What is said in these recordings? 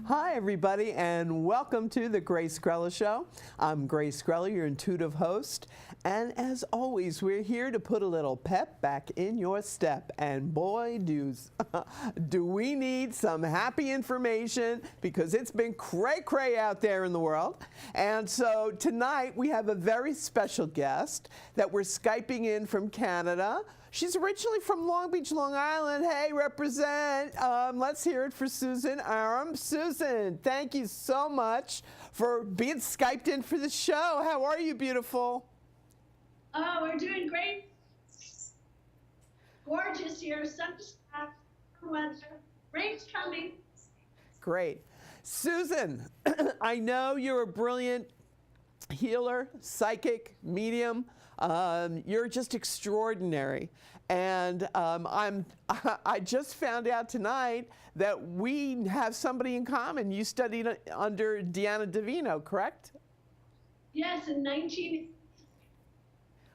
Hi, everybody, and welcome to the Grace Grella Show. I'm Grace Grella, your intuitive host, and as always, we're here to put a little pep back in your step. And boy, do we need some happy information, because it's been cray-cray out there in the world. And so tonight we have a very special guest that we're Skyping in from Canada. She's originally from Long Beach, Long Island. Hey, represent. Let's hear it for Susan Arum. Susan, thank you so much for being Skyped in for the show. How are you, beautiful? Oh, we're doing great. Gorgeous here. Sun's out, weather. Rain's coming. Great. Susan, I know you're a brilliant healer, psychic, medium. You're just extraordinary. And I just found out tonight that we have somebody in common. You studied under Deanna Divino, correct? Yes, in 19.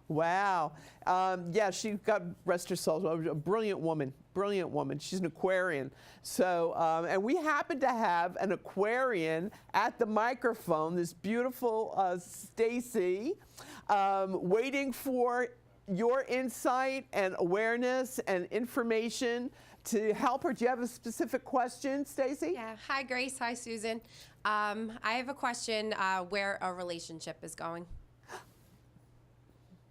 Wow. Yeah, she got, rest her soul, a brilliant woman. Brilliant woman. She's an Aquarian. So, and we happen to have an Aquarian at the microphone, this beautiful Stacy, waiting for your insight and awareness and information to help her. Do you have a specific question, Stacy? Yeah. Hi, Grace. Hi, Susan. I have a question where a relationship is going.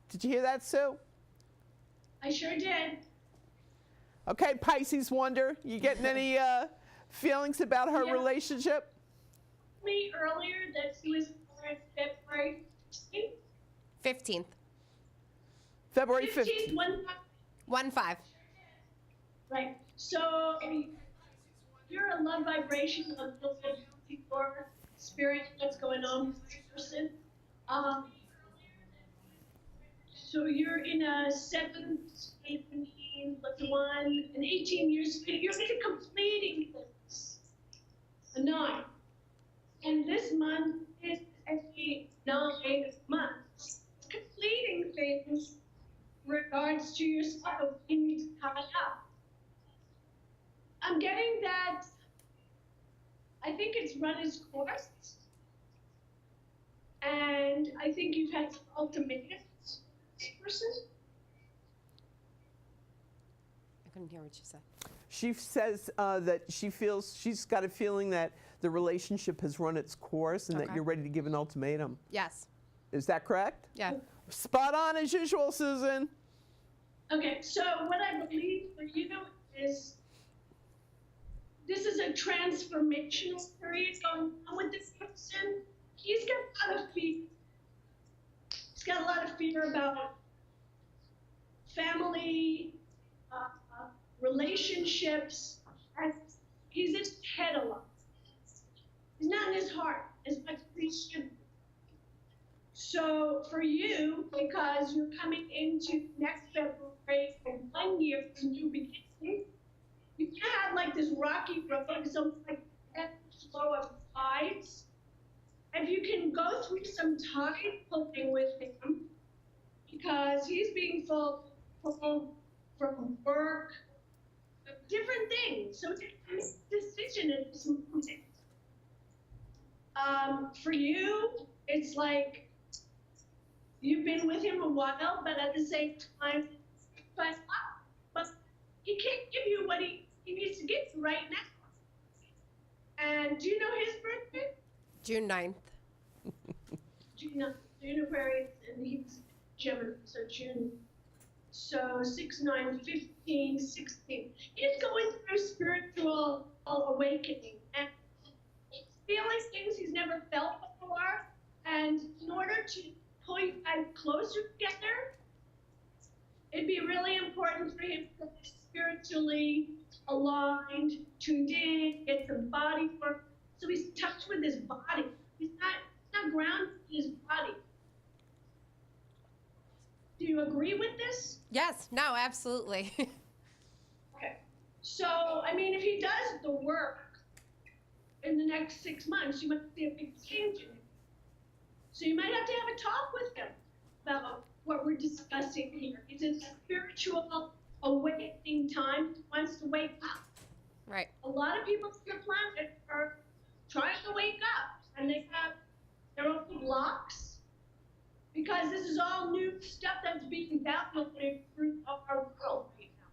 Did you hear that, Sue? I sure did. Okay, Pisces Wonder, you getting any feelings about her relationship? Me earlier that she was born February 15th. 15th. February 15th. 1-5. Right. So you're a love vibration of your spirit that's going on with this person. So you're in a 7, 18, 1, and 18 years. You're completing this. A 9. And this month is actually 9 months. Completing things in regards to yourself. You need to tie up. I'm getting that. I think it's run its course. And I think you've had some ultimatums. Person? I couldn't hear what she said. She says that she's got a feeling that the relationship has run its course and that you're ready to give an ultimatum. Yes. Is that correct? Yeah. Spot on as usual, Susan. Okay, so what I believe for you is this is a transformational period going on with this person. He's got a lot of fear. He's got a lot of fear about family, relationships, and he's in his head a lot. He's not in his heart as much as he should be. So for you, because you're coming into next February for 1 year of new beginning, you can't have like this rocky road, something like that flow of tides. If you can go through some tide pulling with him, because he's being pulled from work, different things. So take a decision at this moment. For you, it's like you've been with him a while, but at the same time, but he can't give you what he needs to give you right now. And do you know his birthday? June 9th. June Aquarius, and he's Gemini, so June. So 6, 9, 15, 16. He's going through spiritual awakening and feeling things he's never felt before. And in order to pull you guys closer together, it'd be really important for him to be spiritually aligned, tuned in, get some body work. So he's in touch with his body. He's not grounded in his body. Do you agree with this? Yes. No, absolutely. Okay. So, I mean, if he does the work in the next 6 months, you might see a big change in him. So you might have to have a talk with him about what we're discussing here. It's a spiritual awakening time. He wants to wake up. Right. A lot of people on the planet are trying to wake up, and they have their own blocks, because this is all new stuff that's being downloaded through our world right now.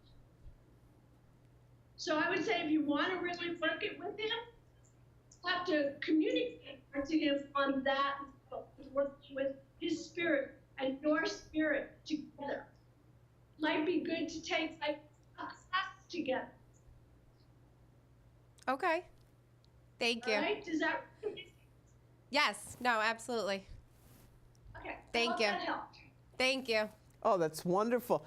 So I would say if you want to really work it with him, you have to communicate to him on that, working with his spirit and your spirit together. Might be good to take like a class together. Okay. Thank you. All right? Does that? Yes. No, absolutely. Okay. Thank I hope you. that helped. Thank you. Oh, that's wonderful.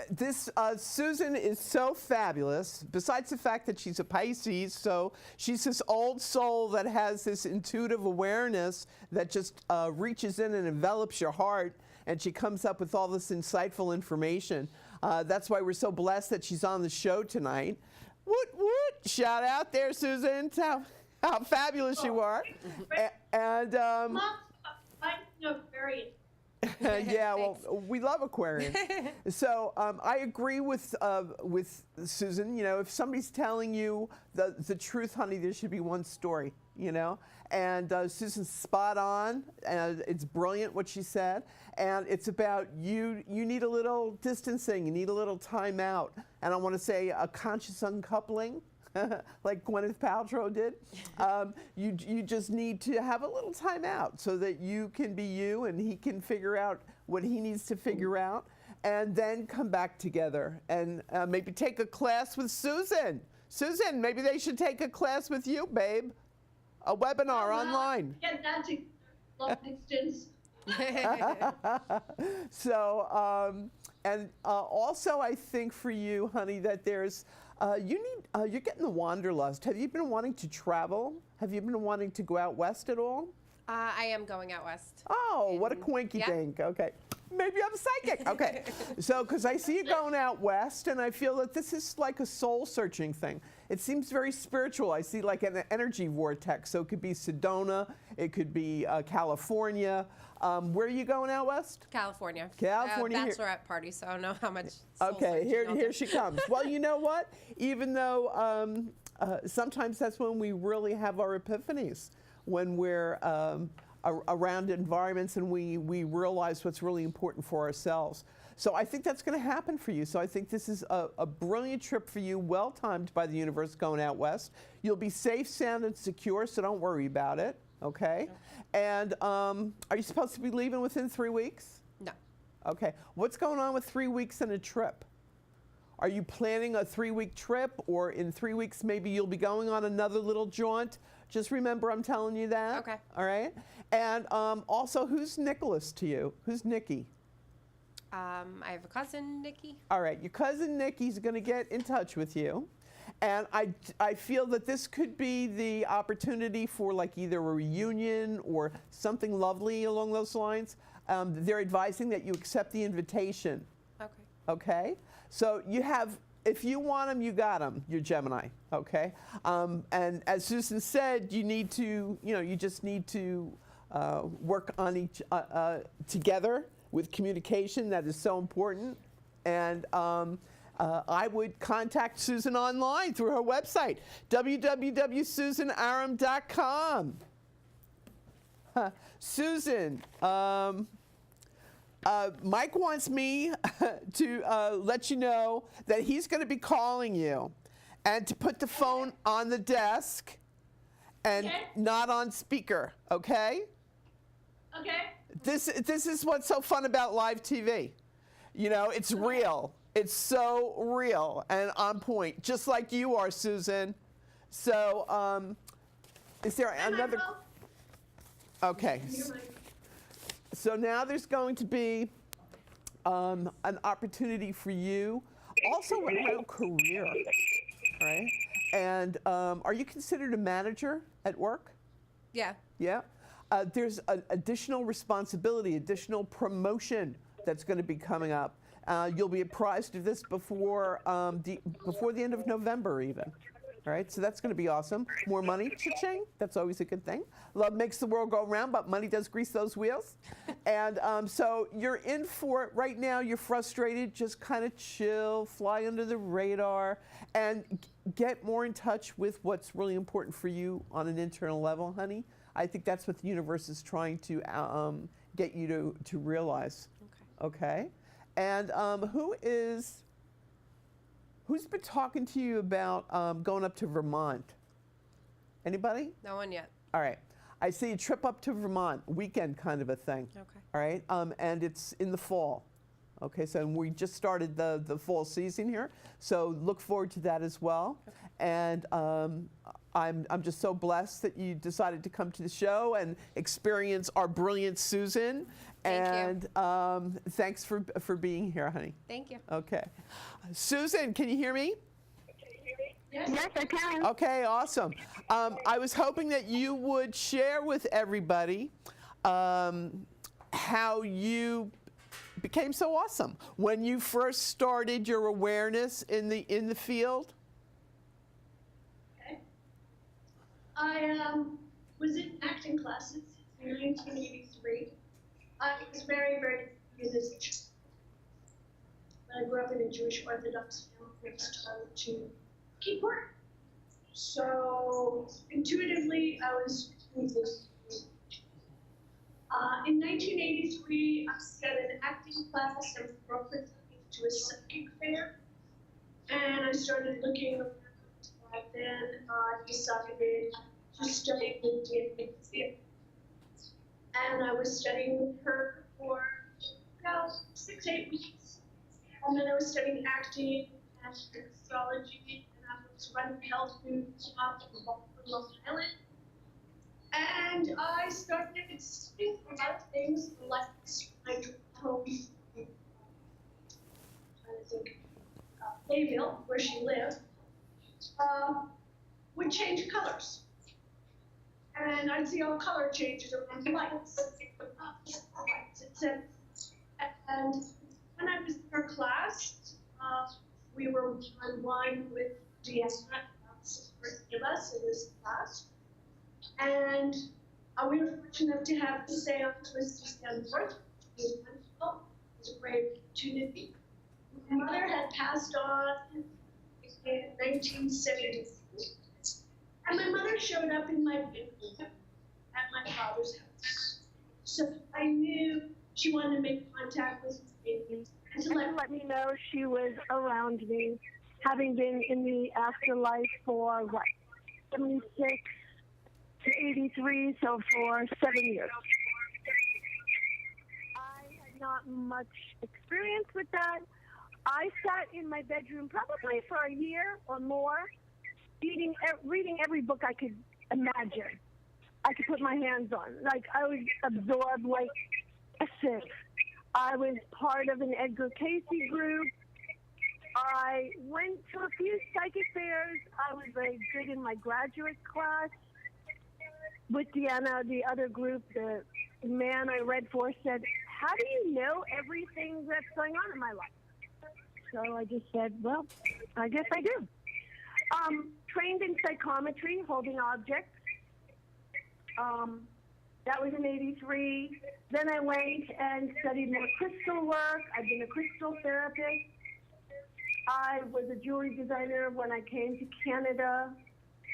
This Susan is so fabulous. Besides the fact that she's a Pisces, so she's this old soul that has this intuitive awareness that just reaches in and envelops your heart, and she comes up with all this insightful information. That's why we're so blessed that she's on the show tonight. Woot woot! Shout out there, Susan. How fabulous you are. And Mom, I'm very. yeah, well, we love Aquarians. So I agree with Susan. You know, if somebody's telling you the truth, honey, there should be one story. You know, and Susan's spot on, and it's brilliant what she said. And it's about you need a little distancing, you need a little time out, and I want to say a conscious uncoupling. Like Gwyneth Paltrow did. You just need to have a little time out so that you can be you and he can figure out what he needs to figure out, and then come back together and maybe take a class with Susan. Susan, maybe they should take a class with you, babe. A webinar online. Get that to long distance. So, and also I think for you, honey, that there's, you're getting the wanderlust. Have you been wanting to travel? Have you been wanting to go out west at all? I am going out west. Oh, what a quinky yeah. dink. Okay. Maybe I'm psychic. Okay. So, because I see you going out west, and I feel that this is like a soul searching thing. It seems very spiritual. I see like an energy vortex. So it could be Sedona, it could be California. Where are you going out west? California. California. Bachelorette party, so I don't know how much. soul Okay, searching I'll here do. she comes. Well, you know what? Even though sometimes that's when we really have our epiphanies, when we're around environments and we realize what's really important for ourselves. So I think that's going to happen for you. So I think this is a brilliant trip for you, well timed by the universe going out west. You'll be safe, sound, and secure, so don't worry about it, okay? And are you supposed to be leaving within 3 weeks? No. Okay. What's going on with 3 weeks and a trip? Are you planning a 3-week trip, or in 3 weeks maybe you'll be going on another little jaunt? Just remember I'm telling you that. Okay. All right. And also, who's Nicholas to you? Who's Nikki? I have a cousin, Nikki. All right. Your cousin Nikki's going to get in touch with you. And I feel that this could be the opportunity for like either a reunion or something lovely along those lines. They're advising that you accept the invitation. Okay. Okay? So you have, if you want them, you got them. You're Gemini, okay? And as Susan said, you need to, you just need to work on each, together with communication. That is so important. And I would contact Susan online through her website, www.susanarum.com. Susan, Mike wants me to let you know that he's going to be calling you and to put the phone on the desk and not on speaker, okay? Okay. This is what's so fun about live TV. It's real. It's so real and on point, just like you are, Susan. So, is there another? Okay. So now there's going to be an opportunity for you, also around career, right? And are you considered a manager at work? Yeah. Yeah. There's an additional responsibility, additional promotion that's going to be coming up. You'll be apprised of this before the end of November, even. All right, so that's going to be awesome. More money, cha-ching. That's always a good thing. Love makes the world go round, but money does grease those wheels. And so you're in for it right now. You're frustrated. Just kind of chill, fly under the radar, and get more in touch with what's really important for you on an internal level, honey. I think that's what the universe is trying to get you to realize. Okay. And who's been talking to you about going up to Vermont? Anybody? No one yet. All right. I see a trip up to Vermont, weekend kind of a thing. Okay. All right. And it's in the fall. Okay. So we just started the fall season here. So look forward to that as well. Okay. And I'm just so blessed that you decided to come to the show and experience our brilliant Susan. Thank you. Thanks for being here, honey. Thank you. Okay. Susan, can you hear me? Yes, I can. Okay, awesome. I was hoping that you would share with everybody how you became so awesome when you first started your awareness in the field. Okay. I was in acting classes in 1983. I was very, very musician. I grew up in a Jewish Orthodox family. I was told to keep working. So intuitively, I was doing this. In 1983, I was at an acting class and broke to a psychic fair, and I started looking around. And then I decided to study with DNA. And I was studying with her for about 6-8 weeks. And then I was studying acting and astrology, and I was running health food shop in Long Island. And I started studying a lot of things, like my home, I'm trying to think, Bayville, where she lived, would change colors. And I'd see all color changes around the lights. And when I was in her class, we were one with Deanna, three of us in this class. And we were fortunate enough to have the seance with Susan Arum. It was wonderful. It was a great opportunity. My mother had passed on in 1970. And my mother showed up in my bedroom at my father's house. So I knew she wanted to make contact with me and to let me know she was around me, having been in the afterlife for, 76 to 83, so for 7 years. I had not much experience with that. I sat in my bedroom probably for a year or more, reading every book I could imagine. I could put my hands on. Like, I was absorbed like a sieve. I was part of an Edgar Casey group. I went to a few psychic fairs. I was very good in my graduate class. With Deanna, the other group, the man I read for said, "How do you know everything that's going on in my life?" So I just said, well, I guess I do. Trained in psychometry, holding objects. That was in 83. Then I went and studied more crystal work. I've been a crystal therapist. I was a jewelry designer when I came to Canada.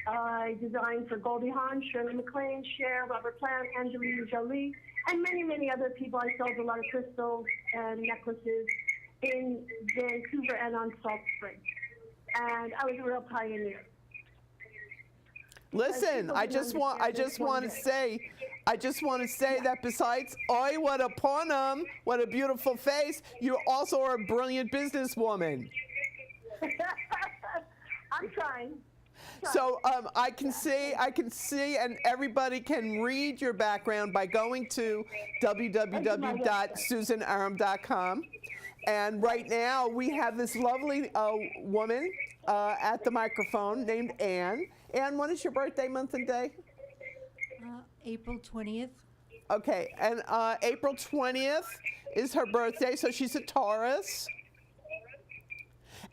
I designed for Goldie Hawn, Shirley MacLaine, Cher, Robert Plant, Angelina Jolie, and many, many other people. I sold a lot of crystals and necklaces in Vancouver and on Salt Spring. And I was a real pioneer. Listen, I just want to say that besides, oi, what a ponum, what a beautiful face, you also are a brilliant businesswoman. I'm trying. So I can see, and everybody can read your background by going to www.susanarum.com. And right now we have this lovely woman at the microphone named Anne. Anne, when is your birthday, month and day? April 20th. Okay, and April 20th is her birthday, so she's a Taurus.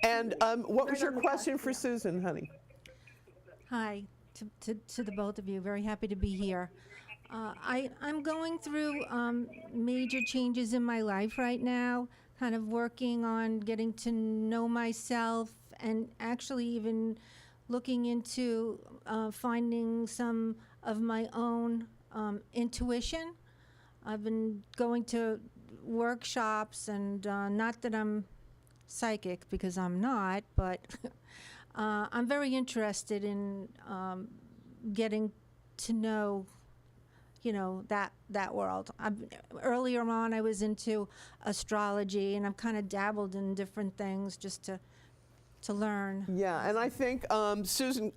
And what was your question for Susan, honey? Hi to the both of you. Very happy to be here. I'm going through major changes in my life right now, kind of working on getting to know myself and actually even looking into finding some of my own intuition. I've been going to workshops and not that I'm psychic because I'm not, but I'm very interested in getting to know, that world. Earlier on, I was into astrology, and I've kind of dabbled in different things just to learn. Yeah, and I think, Susan,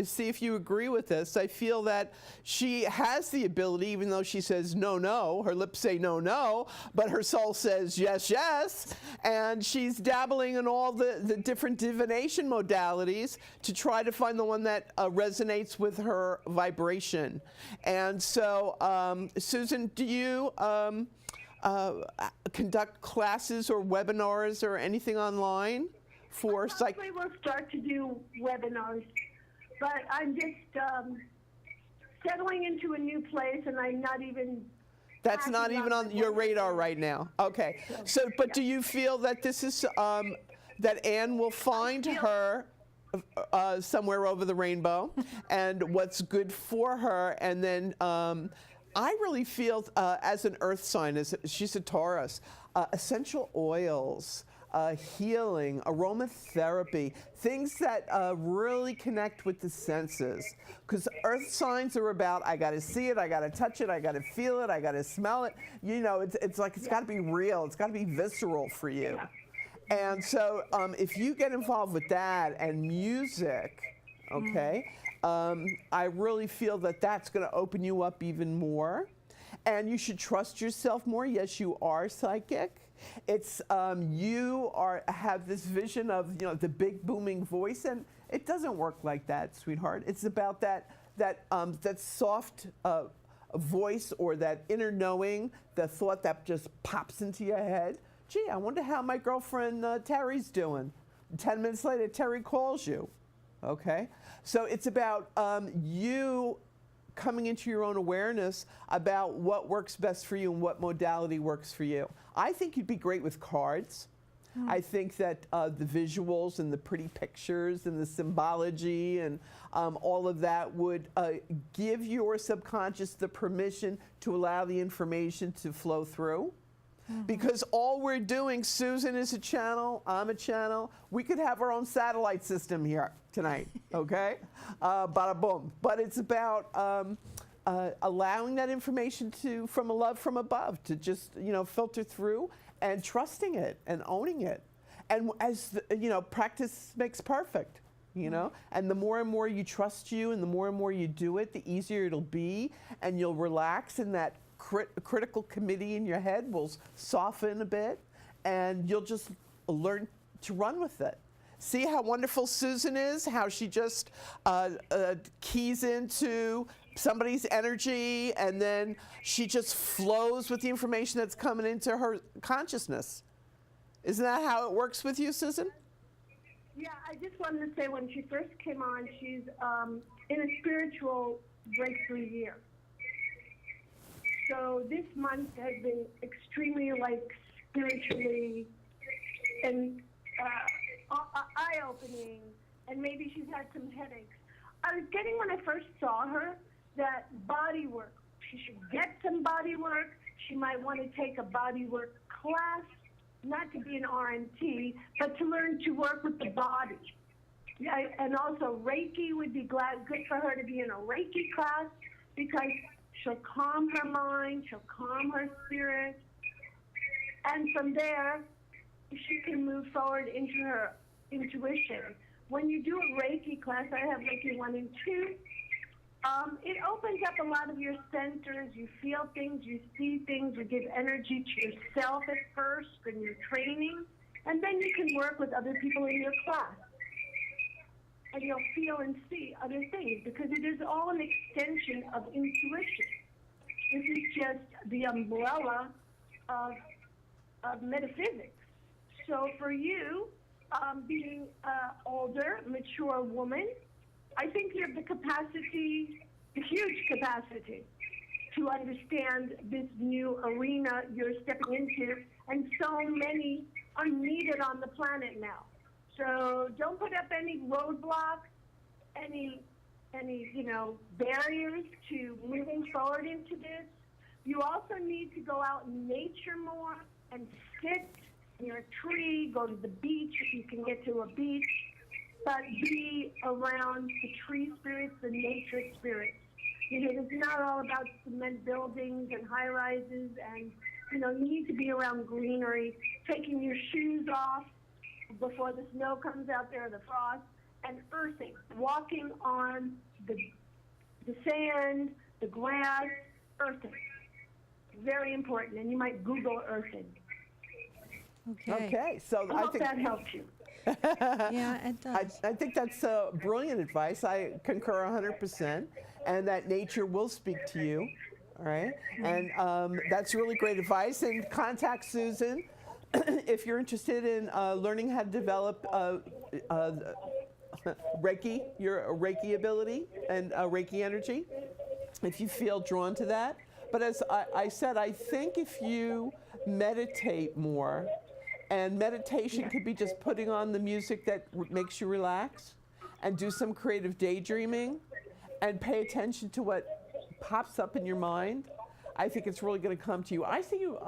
see if you agree with this. I feel that she has the ability, even though she says no, no, her lips say no, no, but her soul says yes, yes, and she's dabbling in all the different divination modalities to try to find the one that resonates with her vibration. And so, Susan, do you conduct classes or webinars or anything online? Hopefully we'll start to do webinars, but I'm just settling into a new place, and I'm not even. That's not even on your radar right now. Okay. So, but do you feel that this is that Anne will find her somewhere over the rainbow, and what's good for her, and then I really feel as an Earth sign, as she's a Taurus, essential oils. Healing, aromatherapy, things that really connect with the senses. Because earth signs are about, I gotta see it, I gotta touch it, I gotta feel it, I gotta smell it. It's like it's gotta be real, it's gotta be visceral for you. And so if you get involved with that and music, okay, I really feel that that's gonna open you up even more. And you should trust yourself more. Yes, you are psychic. It's you have this vision of the big booming voice, and it doesn't work like that, sweetheart. It's about that soft voice or that inner knowing, the thought that just pops into your head. Gee, I wonder how my girlfriend Terry's doing. 10 minutes later, Terry calls you. Okay, so it's about you coming into your own awareness about what works best for you and what modality works for you. I think you'd be great with cards. I think that the visuals and the pretty pictures and the symbology and all of that would give your subconscious the permission to allow the information to flow through. Because all we're doing, Susan is a channel, I'm a channel. We could have our own satellite system here tonight, okay? Bada boom. But it's about allowing that information from a love from above to just, filter through and trusting it and owning it. And as, practice makes perfect, And the more and more you trust you and the more you do it, the easier it'll be. And you'll relax in that critical committee in your head will soften a bit, and you'll just learn to run with it. See how wonderful Susan is, how she just keys into somebody's energy, and then she just flows with the information that's coming into her consciousness. Isn't that how it works with you, Susan? Yeah, I just wanted to say when she first came on, she's in a spiritual breakthrough year. So this month has been extremely spiritually and eye-opening, and maybe she's had some headaches. I was getting when I first saw her that body work. She should get some body work. She might want to take a body work class, not to be an RMT, but to learn to work with the body. Yeah, and also Reiki would be good for her to be in a Reiki class because she'll calm her mind, she'll calm her spirit, and from there, she can move forward into her intuition. When you do a Reiki class, I have Reiki 1 and 2, it opens up a lot of your centers. You feel things, you see things, you give energy to yourself at first in your training, and then you can work with other people in your class. And you'll feel and see other things because it is all an extension of intuition. This is just the umbrella of metaphysics. So for you, being an older, mature woman, I think you have the capacity, the huge capacity, to understand this new arena you're stepping into, and so many are needed on the planet now. So don't put up any roadblocks, any barriers to moving forward into this. You also need to go out in nature more and sit near a tree, go to the beach if you can get to a beach, but be around the tree spirits, the nature spirits. It's not all about cement buildings and high rises, and you need to be around greenery, taking your shoes off before the snow comes out there, the frost, and earthing, walking on the sand, the grass, earthing. Very important, and you might Google earthing. Okay, so I hope that helps you. Yeah, it does. I think that's brilliant advice. I concur 100%, and that nature will speak to you, all right? And that's really great advice. And contact Susan if you're interested in learning how to develop Reiki, your Reiki ability and Reiki energy, if you feel drawn to that. But as I said, I think if you meditate more, and meditation could be just putting on the music that makes you relax, and do some creative daydreaming, and pay attention to what pops up in your mind, I think it's really going to come to you. I see you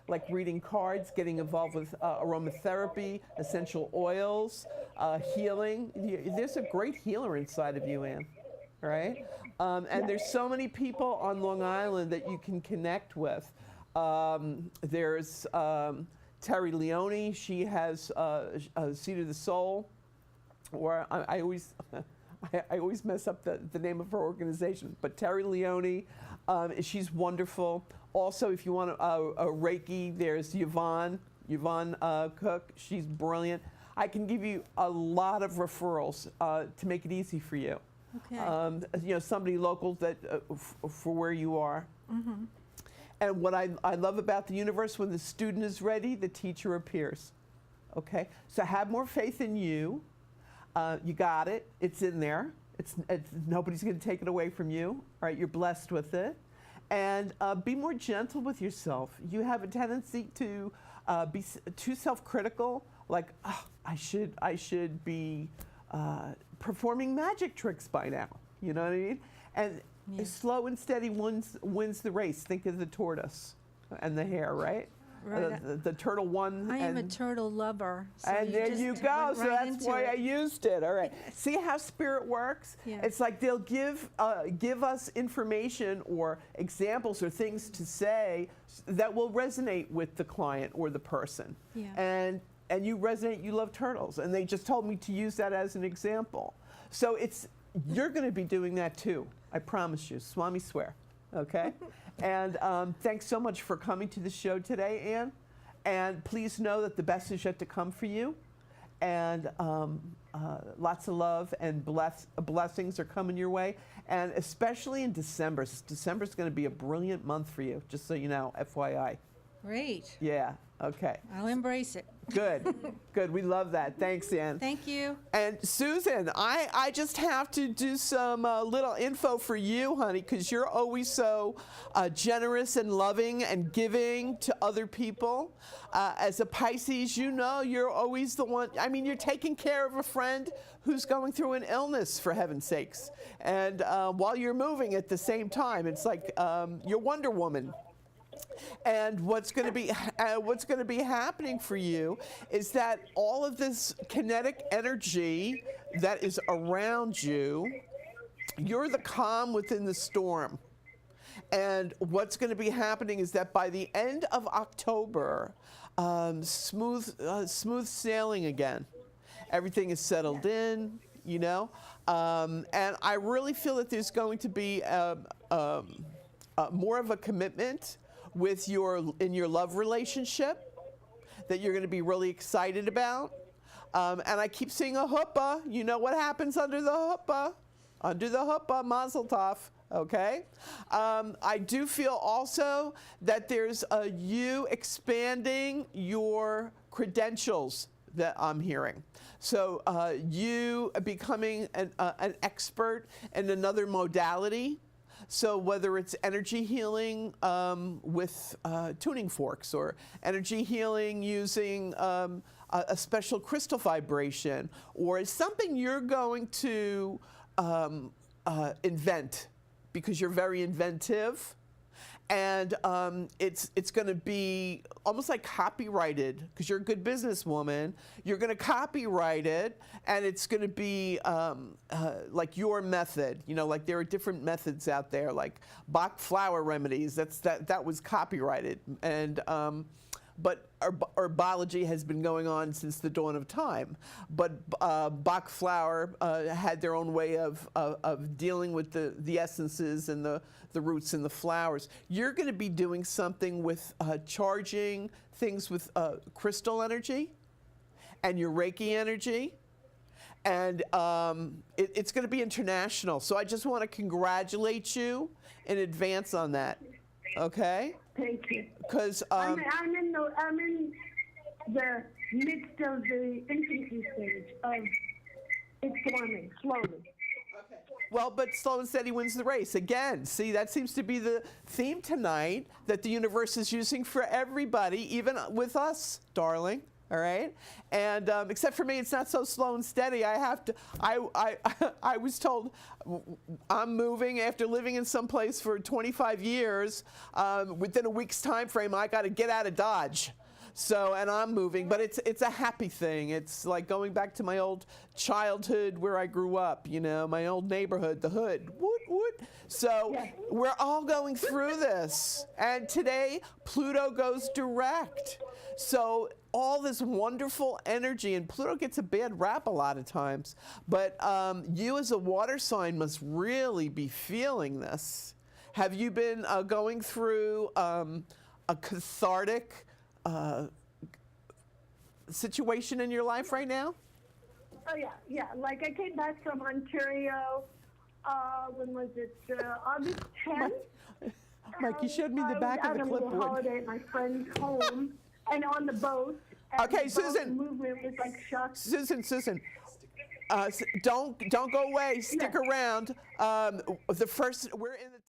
like reading cards, getting involved with aromatherapy, essential oils, healing. There's a great healer inside of you, Ann, right? And there's so many people on Long Island that you can connect with. There's Terry Leone. She has a Seed of the Soul, or I always I always mess up the name of her organization, but Terry Leone, she's wonderful. Also, if you want a Reiki, there's Yvonne Cook. She's brilliant. I can give you a lot of referrals to make it easy for you. Okay. Somebody local that for where you are. Mm-hmm. And what I love about the universe, when the student is ready, the teacher appears. Okay? So have more faith in you. You got it. It's in there. It's nobody's going to take it away from you. All right? You're blessed with it. And be more gentle with yourself. You have a tendency to be too self-critical. Like, oh, I should be performing magic tricks by now. You know what I mean? And slow and steady wins the race. Think of the tortoise and the hare, right? Right. The turtle won. I am a turtle lover. So And there you go. went So right that's into why it. I used it. All right. See how spirit works? Yeah. It's like they'll give us information or examples or things to say that will resonate with the client or the person. Yeah. And you resonate. You love turtles, and they just told me to use that as an example. So you're going to be doing that too. I promise you. Swami swear. Okay. And thanks so much for coming to the show today, Ann. And please know that the best is yet to come for you. And lots of love and blessings are coming your way. And especially in December. December's going to be a brilliant month for you, just so you know, FYI. Great. Yeah, okay. I'll embrace it. Good, good. We love that. Thanks, Ann. Thank you. And Susan, I just have to do some little info for you, honey, because you're always so generous and loving and giving to other people. As a Pisces, you're always the one. I mean, you're taking care of a friend who's going through an illness, for heaven's sakes. And while you're moving at the same time, it's like you're Wonder Woman. And what's going to be happening for you is that all of this kinetic energy that is around you, you're the calm within the storm. And what's going to be happening is that by the end of October, smooth sailing again. Everything is settled in, and I really feel that there's going to be more of a commitment in your love relationship that you're going to be really excited about. And I keep seeing a huppah. You know what happens under the huppah? Under the huppah, mazel tov, okay? I do feel also that there's you expanding your credentials that I'm hearing. So you becoming an expert in another modality. So whether it's energy healing with tuning forks, or energy healing using a special crystal vibration, or is something you're going to invent because you're very inventive. And it's going to be almost like copyrighted, because you're a good businesswoman. You're going to copyright it, and it's going to be like your method. You know, like there are different methods out there, like Bach flower remedies. That was copyrighted, and but herbology has been going on since the dawn of time. But Bach flower had their own way of dealing with the essences and the roots and the flowers. You're going to be doing something with charging things with crystal energy and your Reiki energy. And it's going to be international. So I just want to congratulate you in advance on that. Okay? Thank you. Because I'm in the midst of the infancy stage of it's forming slowly. well, but slow and steady wins the race. Again, see, that seems to be the theme tonight that the universe is using for everybody, even with us, darling. All right, and except for me, it's not so slow and steady. I have to. I was told I'm moving after living in some place for 25 years. Within a week's time frame, I got to get out of Dodge. So, and I'm moving, but it's a happy thing. It's like going back to my old childhood where I grew up. You know, my old neighborhood, the hood. Woot woot. So we're all going through this, and today Pluto goes direct. So all this wonderful energy, and Pluto gets a bad rap a lot of times, but you as a water sign must really be feeling this. Have you been going through a cathartic situation in your life right now? Oh yeah. Like I came back from Ontario. When was it? August 10th. Mike, you showed me the back of the I was out on a little clipboard. holiday at my friend's home, and on the boat. And Okay, the Susan. boat movement was like shocked. Susan, don't go away. Stick around. We're in the